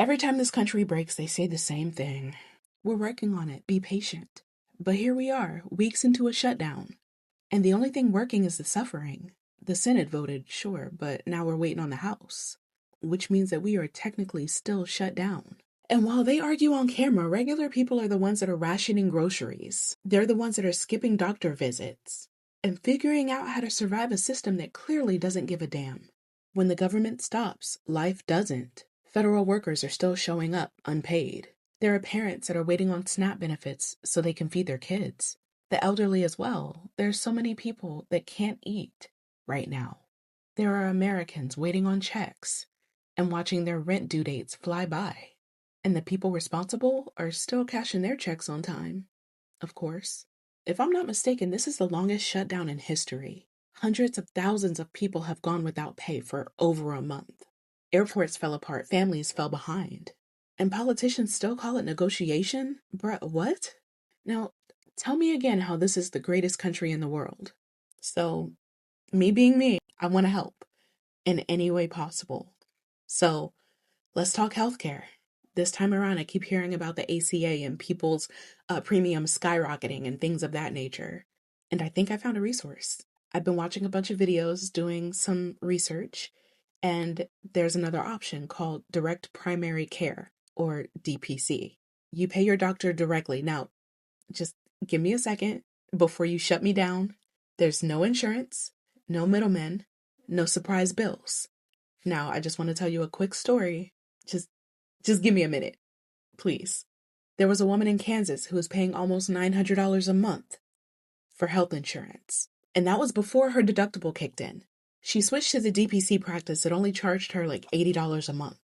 Every time this country breaks, they say the same thing. We're working on it. Be patient. But here we are, weeks into a shutdown. And the only thing working is the suffering. The Senate voted, sure, but now we're waiting on the House, which means that we are technically still shut down. And while they argue on camera, regular people are the ones that are rationing groceries. They're the ones that are skipping doctor visits and figuring out how to survive a system that clearly doesn't give a damn. When the government stops, life doesn't. Federal workers are still showing up unpaid. There are parents that are waiting on SNAP benefits so they can feed their kids. The elderly as well. There's so many people that can't eat right now. There are Americans waiting on checks and watching their rent due dates fly by. And the people responsible are still cashing their checks on time, of course. If I'm not mistaken, this is the longest shutdown in history. Hundreds of thousands of people have gone without pay for over a month. Airports fell apart, families fell behind. And politicians still call it negotiation? Bruh, what? Now, tell me again how this is the greatest country in the world. So, me being me, I want to help in any way possible. So, let's talk healthcare. This time around, I keep hearing about the ACA and people's premiums skyrocketing and things of that nature. And I think I found a resource. I've been watching a bunch of videos, doing some research, and there's another option called direct primary care, or DPC. You pay your doctor directly. Now, just give me a second before you shut me down. There's no insurance, no middlemen, no surprise bills. Now, I just want to tell you a quick story. Just give me a minute, please. There was a woman in Kansas who was paying almost $900 a month for health insurance, and that was before her deductible kicked in. She switched to the DPC practice that only charged her like $80 a month.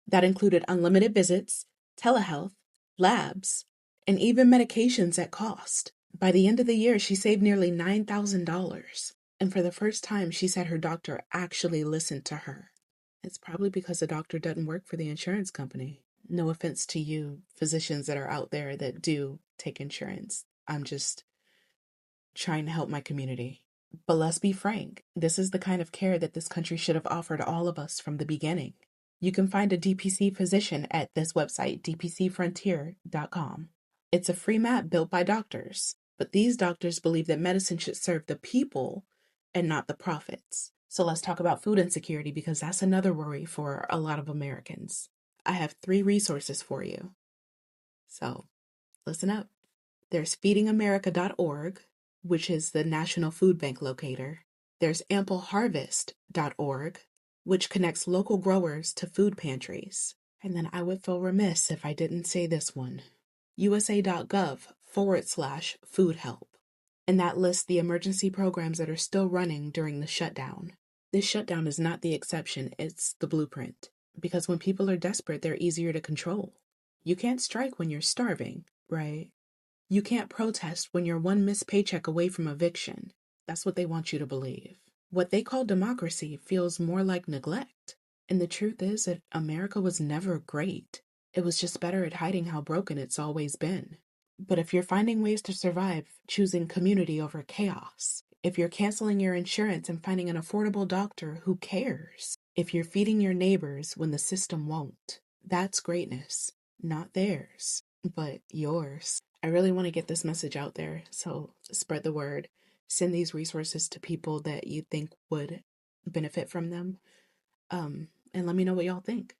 That included unlimited visits, telehealth, labs, and even medications at cost. By the end of the year, she saved nearly $9,000. And for the first time, she said her doctor actually listened to her. It's probably because the doctor doesn't work for the insurance company. No offense to you physicians that are out there that do take insurance. I'm just trying to help my community. But let's be frank, this is the kind of care that this country should have offered all of us from the beginning. You can find a DPC physician at this website, dpcfrontier.com. It's a free map built by doctors, but these doctors believe that medicine should serve the people and not the profits. So let's talk about food insecurity, because that's another worry for a lot of Americans. I have 3 resources for you. So listen up. There's feedingamerica.org, which is the National Food Bank locator. There's ampleharvest.org, which connects local growers to food pantries. And then I would feel remiss if I didn't say this one. USA.gov/food help. And that lists the emergency programs that are still running during the shutdown. This shutdown is not the exception, it's the blueprint. Because when people are desperate, they're easier to control. You can't strike when you're starving, right? You can't protest when you're one missed paycheck away from eviction. That's what they want you to believe. What they call democracy feels more like neglect. And the truth is that America was never great. It was just better at hiding how broken it's always been. But if you're finding ways to survive, choosing community over chaos, if you're canceling your insurance and finding an affordable doctor who cares, if you're feeding your neighbors when the system won't, that's greatness. Not theirs, but yours. I really want to get this message out there, so spread the word. Send these resources to people that you think would benefit from them. And let me know what y'all think.